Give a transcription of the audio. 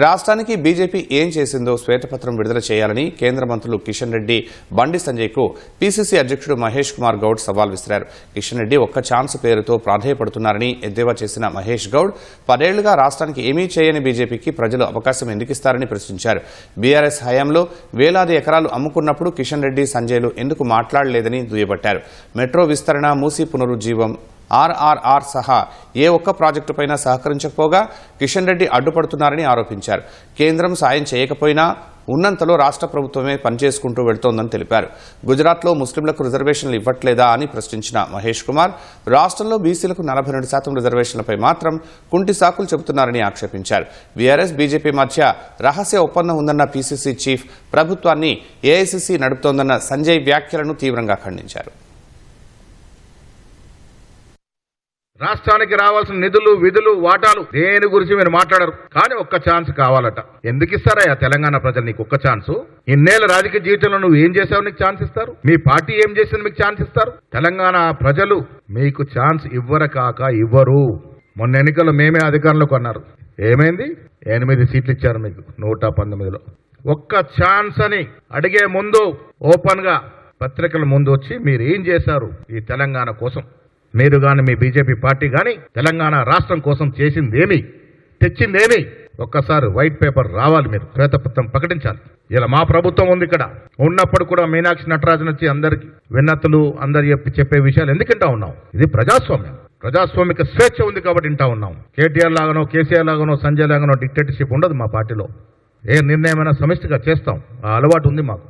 రాష్ట్రానికి బీజేపీ ఏం చేసిందో శ్వేతపత్రం విడుదల చేయాలని కేంద్ర మంత్రులు కిషన్ రెడ్డి, బండి సంజయ్కు పీసీసీ అధ్యక్షుడు మహేష్ కుమార్ గౌడ్ సవాల్ విసిరారు. కిషన్ రెడ్డి ఒక్క ఛాన్స్ పేరుతో ప్రాధేయపడుతున్నారని ఎద్దేవా చేసిన మహేష్ గౌడ్ 10 ఏళ్లుగా రాష్ట్రానికి ఏమీ చేయని బీజేపీకి ప్రజలు అవకాశం ఎందుకిస్తారని ప్రశ్నించారు. బీఆర్ఎస్ హయాంలో వేలాది ఎకరాలు అమ్ముకున్నప్పుడు కిషన్ రెడ్డి, సంజయ్లు ఎందుకు మాట్లాడలేదని దుయ్యబట్టారు. మెట్రో విస్తరణ, మూసీ పునరుజ్జీవం, ఆర్ఆర్ఆర్ సహా ఏ ఒక్క ప్రాజెక్టుపైనా సహకరించకపోగా కిషన్ రెడ్డి అడ్డుపడుతున్నారని ఆరోపించారు. కేంద్రం సాయం చేయకపోయినా ఉన్నంతలో రాష్ట్ర ప్రభుత్వమే పనిచేసుకుంటూ వెళ్తోందని తెలిపారు. గుజరాత్లో ముస్లింలకు రిజర్వేషన్లు ఇవ్వట్లేదా అని ప్రశ్నించిన మహేష్ కుమార్ రాష్ట్రంలో బీసీలకు 42% రిజర్వేషన్లపై మాత్రం కుంటి సాకులు చెబుతున్నారని ఆక్షేపించారు. బీఆర్ఎస్, బీజేపీ మధ్య రహస్య ఒప్పందం ఉందన్న పీసీసీ చీఫ్ ప్రభుత్వాన్ని ఏఐసీసీ నడుపుతోందన్న సంజయ్ వ్యాఖ్యలను తీవ్రంగా ఖండించారు. రాష్ట్రానికి రావాల్సిన నిధులు, విధులు, వాటాలు దేని గురించి మీరు మాట్లాడరు. కానీ ఒక్క ఛాన్స్ కావాలట. ఎందుకు ఇస్తారయ్యా తెలంగాణ ప్రజలు నీకు ఒక్క ఛాన్స్? ఇన్నేళ్ల రాజకీయ జీవితంలో నువ్వు ఏం చేసావు నీకు ఛాన్స్ ఇస్తారు? మీ పార్టీ ఏం చేసింది మీకు ఛాన్స్ ఇస్తారు? తెలంగాణ ప్రజలు మీకు ఛాన్స్ ఇవ్వరు. మొన్న ఎన్నికల్లో మేమే అధికారంలోకి అన్నారు. ఏమైంది? 8 సీట్లు ఇచ్చారు మీకు 119లో. ఒక్క ఛాన్స్ అని అడిగే ముందు ఓపెన్ గా పత్రికల ముందు వచ్చి మీరు ఏం చేశారు ఈ తెలంగాణ కోసం, మీరు గాని మీ బీజేపీ పార్టీ గాని తెలంగాణ రాష్ట్రం కోసం చేసిందేమి, తెచ్చిందేమి, ఒక్కసారి వైట్ పేపర్ రావాలి. మీరు శ్వేతపత్రం ప్రకటించాలి. ఇలా మా ప్రభుత్వం ఉంది ఇక్కడ. ఉన్నప్పుడు కూడా మీనాక్షి నటరాజన్ వచ్చి అందరికి విన్నతులు అందరు చెప్పే విషయాలు ఎందుకు వింటా ఉన్నాం? ఇది ప్రజాస్వామ్యం. ప్రజాస్వామిక స్వేచ్ఛ ఉంది కాబట్టి వింటా ఉన్నాం. కేటీఆర్ లాగానో, కేసీఆర్ లాగానో, సంజయ్ లాగానో డిక్టేటర్షిప్ ఉండదు మా పార్టీలో. ఏ నిర్ణయమైనా సమిష్టిగా చేస్తాం. ఆ అలవాటు ఉంది మాకు.